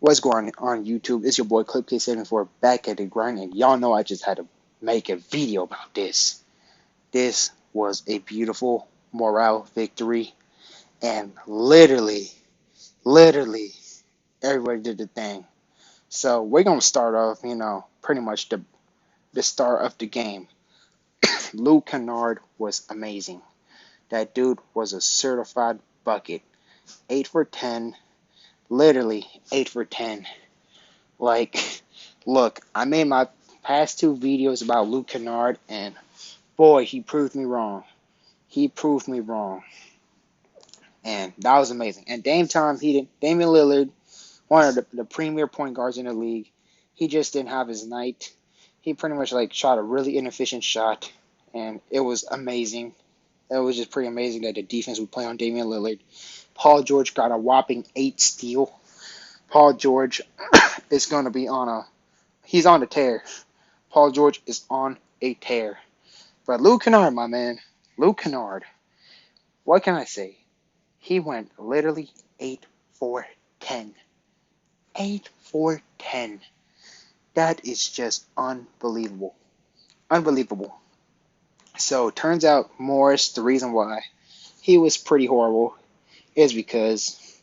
What's going on YouTube? It's your boy ClipK74 back at the grind, and y'all know I just had to make a video about this. This was a beautiful morale victory, and literally, everybody did the thing. So we're gonna start off, pretty much the start of the game. Luke Kennard was amazing. That dude was a certified bucket. 8 for 10, literally 8 for 10. Like, look, I made my past two videos about Luke Kennard, and boy, he proved me wrong. He proved me wrong, and that was amazing. And Damian Lillard, one of the premier point guards in the league, he just didn't have his night. He pretty much shot a really inefficient shot, and it was amazing. It was just pretty amazing that the defense would play on Damian Lillard. Paul George got a whopping 8 steal. Paul George is going to be he's on a tear. Paul George is on a tear. But Luke Kennard, my man, Luke Kennard, what can I say? He went literally 8 for 10. 8 for 10. That is just unbelievable. Unbelievable. So, turns out Morris, the reason why he was pretty horrible is because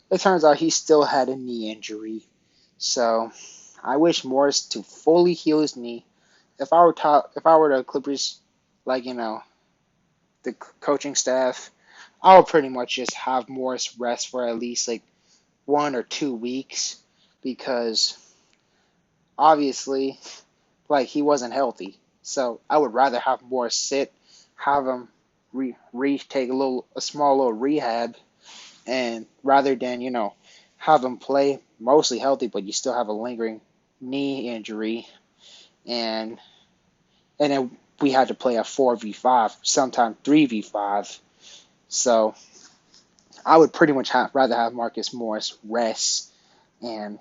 it turns out he still had a knee injury. So, I wish Morris to fully heal his knee. If I were the Clippers, the coaching staff, I would pretty much just have Morris rest for at least 1 or 2 weeks because obviously, he wasn't healthy. So I would rather have Morris sit, have him take a small little rehab, and rather than have him play mostly healthy, but you still have a lingering knee injury, and then we had to play a 4v5, sometimes 3v5. So I would pretty much rather have Marcus Morris rest and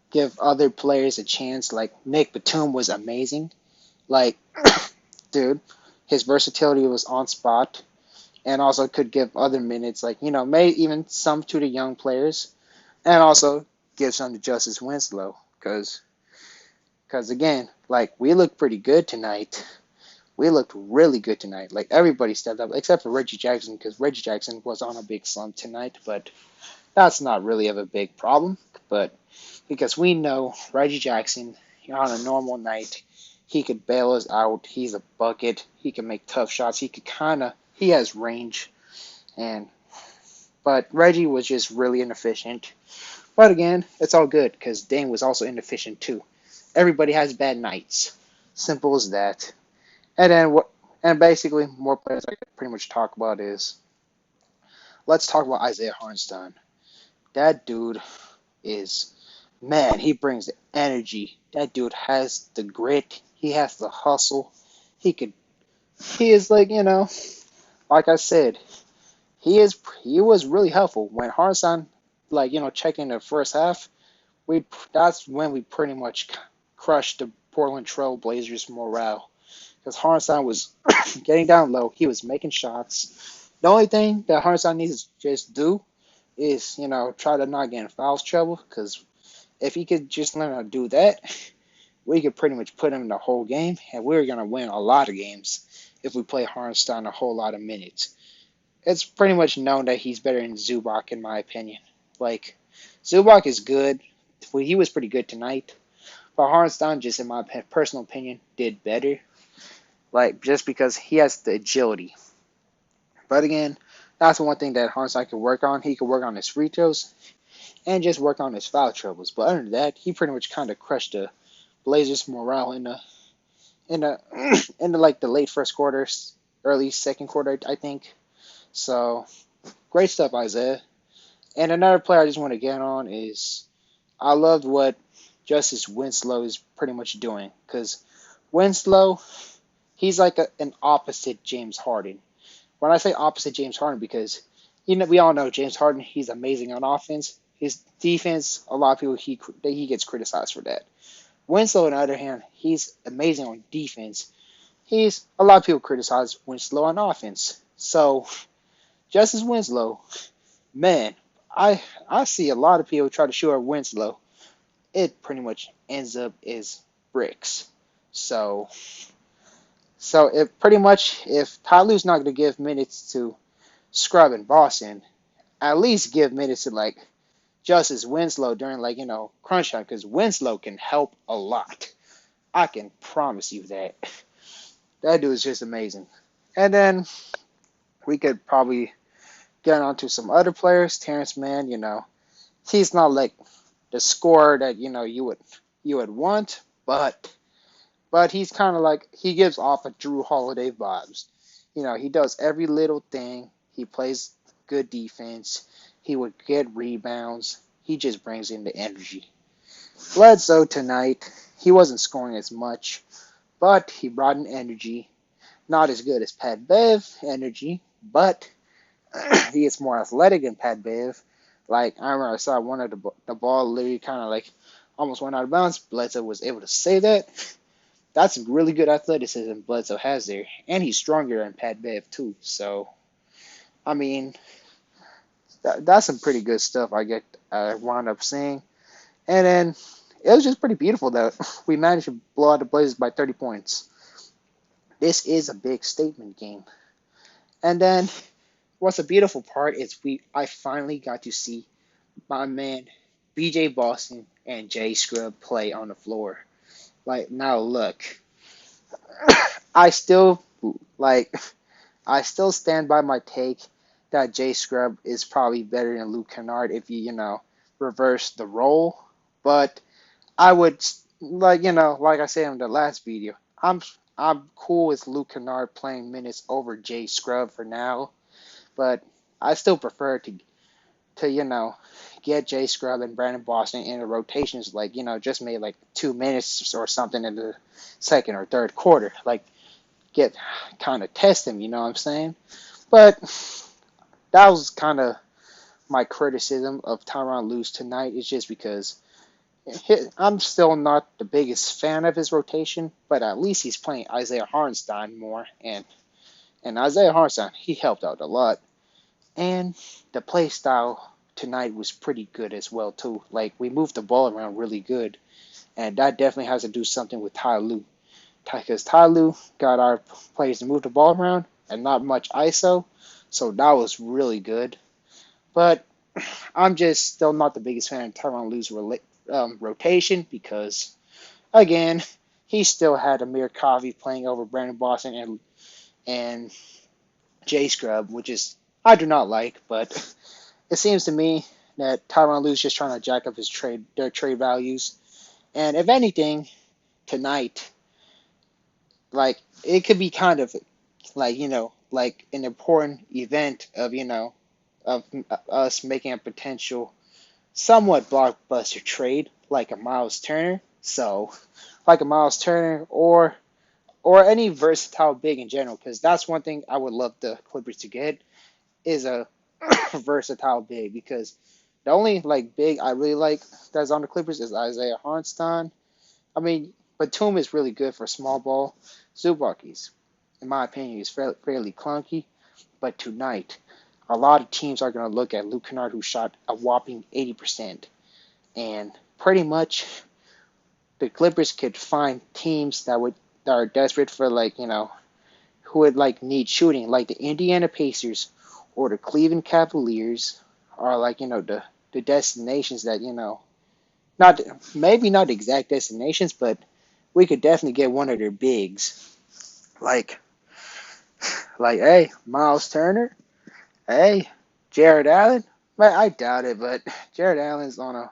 give other players a chance. Like Nick Batum was amazing. Like, dude, his versatility was on spot, and also could give other minutes, may even some to the young players, and also give some to Justice Winslow, because again, we looked pretty good tonight. We looked really good tonight. Everybody stepped up, except for Reggie Jackson, because Reggie Jackson was on a big slump tonight, but that's not really of a big problem. But because we know Reggie Jackson, on a normal night, he could bail us out. He's a bucket. He can make tough shots. He has range. But Reggie was just really inefficient. But again, it's all good because Dame was also inefficient too. Everybody has bad nights. Simple as that. And basically, more players I could pretty much talk about is, let's talk about Isaiah Hornstein. That dude is, man, he brings the energy. That dude has the grit. He has the hustle. He is like I said, he was really helpful when Hornstein, checked in the first half. That's when we pretty much crushed the Portland Trail Blazers morale. Because Hornstein was getting down low. He was making shots. The only thing that Hornstein needs to just do is, try to not get in foul trouble. Because if he could just learn how to do that, we could pretty much put him in the whole game. And we're going to win a lot of games if we play Hornstein a whole lot of minutes. It's pretty much known that he's better than Zubac, in my opinion. Zubac is good. He was pretty good tonight. But Hornstein, just in my personal opinion, did better. Just because he has the agility. But again, that's one thing that Hornstein could work on. He could work on his free throws and just work on his foul troubles. But other than that, he pretty much kind of crushed the Blazers' morale in the late first quarter, early second quarter, I think. So great stuff, Isaiah. And another player I just want to get on is, I loved what Justice Winslow is pretty much doing, because Winslow, he's like an opposite James Harden. When I say opposite James Harden, because we all know James Harden, he's amazing on offense. His defense, a lot of people he gets criticized for that. Winslow, on the other hand, he's amazing on defense. A lot of people criticize Winslow on offense. So Justice Winslow, man, I see a lot of people try to shoot at Winslow. It pretty much ends up as bricks. So if pretty much if Tyloo's not gonna give minutes to Scrub and Boston, at least give minutes to like Justice Winslow during like crunch time because Winslow can help a lot. I can promise you that. That dude is just amazing. And then we could probably get on to some other players. Terrence Mann, he's not like the scorer that you would want, but he's kind of like he gives off a Drew Holiday vibes. He does every little thing. He plays good defense. He would get rebounds. He just brings in the energy. Bledsoe tonight, he wasn't scoring as much, but he brought in energy. Not as good as Pat Bev energy, but he is more athletic than Pat Bev. Like, I remember I saw one of the ball literally kind of like almost went out of bounds. Bledsoe was able to save that. That's really good athleticism Bledsoe has there. And he's stronger than Pat Bev, too. So, I mean, that's some pretty good stuff I wound up seeing. And then it was just pretty beautiful that we managed to blow out the Blazers by 30 points. This is a big statement game. And then what's a beautiful part is I finally got to see my man BJ Boston and Jay Scrub play on the floor. Like now look, I still like I still stand by my take that Jay Scrub is probably better than Luke Kennard if you reverse the role. But I would like I said in the last video, I'm cool with Luke Kennard playing minutes over Jay Scrub for now. But I still prefer to get Jay Scrub and Brandon Boston in the rotations, like, just maybe like 2 minutes or something in the second or third quarter. Like, get kind of test him, you know what I'm saying? But that was kind of my criticism of Tyronn Lue tonight. It's just because I'm still not the biggest fan of his rotation, but at least he's playing Isaiah Hornstein more, and Isaiah Hornstein, he helped out a lot. And the play style tonight was pretty good as well too. Like we moved the ball around really good, and that definitely has to do something with Ty Lue, because Ty Lue got our players to move the ball around and not much ISO, so that was really good. But I'm just still not the biggest fan of Tyronn Lue's rotation because, again, he still had Amir Coffey playing over Brandon Boston and J Scrub, which is I do not like, but it seems to me that Tyronn Lue's just trying to jack up their trade values. And if anything, tonight, like it could be kind of like like an important event of us making a potential somewhat blockbuster trade, like a Miles Turner. So, like a Miles Turner or any versatile big in general, because that's one thing I would love the Clippers to get is a versatile big, because the only like big I really like that's on the Clippers is Isaiah Hornstein. I mean, Batum is really good for small ball. Zubac's, in my opinion, is fairly clunky. But tonight, a lot of teams are going to look at Luke Kennard, who shot a whopping 80%. And pretty much the Clippers could find teams that are desperate for who would like need shooting, like the Indiana Pacers or the Cleveland Cavaliers are the destinations that not maybe not exact destinations, but we could definitely get one of their bigs. Like hey, Miles Turner, hey, Jared Allen. I doubt it, but Jared Allen's on a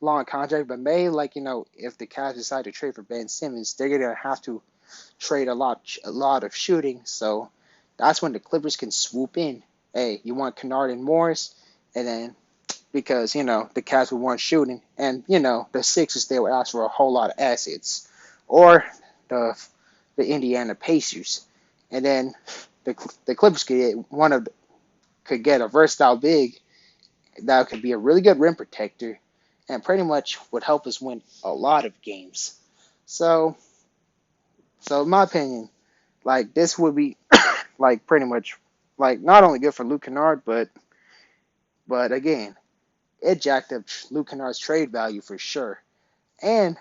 long contract. But maybe if the Cavs decide to trade for Ben Simmons, they're gonna have to trade a lot of shooting. So that's when the Clippers can swoop in. Hey, you want Kennard and Morris, and then because the Cavs would want shooting, and the Sixers, they would ask for a whole lot of assets, or the Indiana Pacers, and then the Clippers could get a versatile big that could be a really good rim protector, and pretty much would help us win a lot of games. So in my opinion, this would be pretty much not only good for Luke Kennard, but again, it jacked up Luke Kennard's trade value for sure. And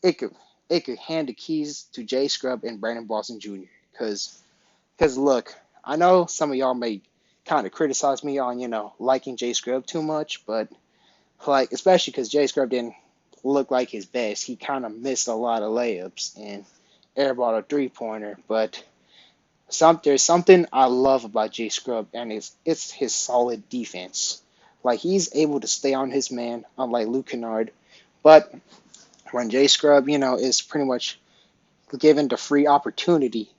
it could it could hand the keys to Jay Scrub and Brandon Boston Jr. Because look, I know some of y'all may kind of criticize me on liking Jay Scrub too much, but like especially because Jay Scrub didn't look like his best. He kind of missed a lot of layups and airballed a 3-pointer. But there's something I love about Jay Scrub, and it's his solid defense. Like he's able to stay on his man, unlike Luke Kennard. But when Jay Scrub, is pretty much given the free opportunity,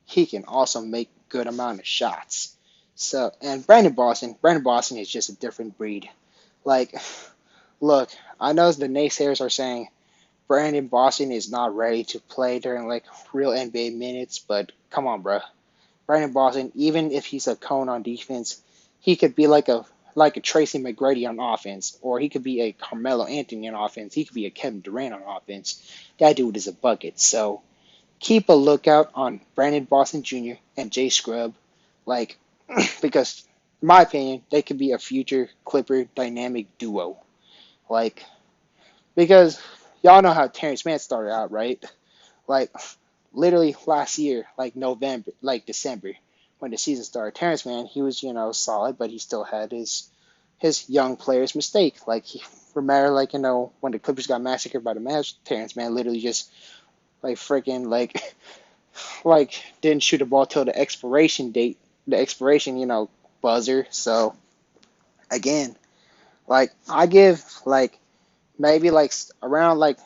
he can also make good amount of shots. So, and Brandon Boston is just a different breed. Like, look, I know the naysayers are saying Brandon Boston is not ready to play during like real NBA minutes, but come on, bro. Brandon Boston, even if he's a cone on defense, he could be like a Tracy McGrady on offense, or he could be a Carmelo Anthony on offense. He could be a Kevin Durant on offense. That dude is a bucket. So keep a lookout on Brandon Boston Jr. and Jay Scrub, like because in my opinion they could be a future Clipper dynamic duo. Like because y'all know how Terrence Mann started out, right? Like literally last year, like November, like December, when the season started, Terrence Mann, he was solid, but he still had his young players mistake. Like remember, like when the Clippers got massacred by the Mavs, Terrence Mann literally just like freaking like didn't shoot the ball till the expiration date, the expiration buzzer. So again, like I give like maybe like around like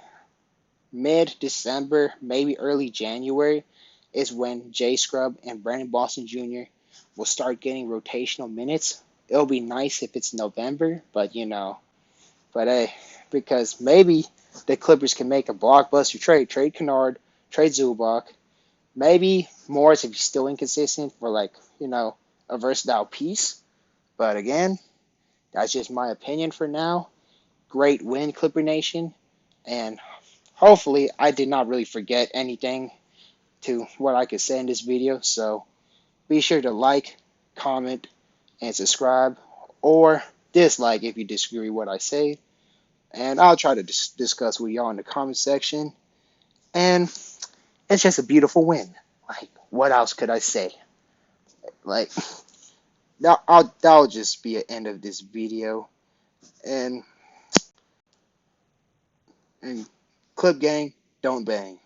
mid December, maybe early January is when Jay Scrub and Brandon Boston Jr. will start getting rotational minutes. It'll be nice if it's November, but but hey, because maybe the Clippers can make a blockbuster trade Kennard, trade Zubac, maybe Morris if he's still inconsistent for like a versatile piece. But again, that's just my opinion for now. Great win, Clipper Nation, and hopefully I did not really forget anything to what I could say in this video. So be sure to like, comment, and subscribe, or dislike if you disagree with what I say. And I'll try to discuss with y'all in the comment section. And it's just a beautiful win. Like, what else could I say? Like, that'll just be the end of this video. And Clip Gang, don't bang.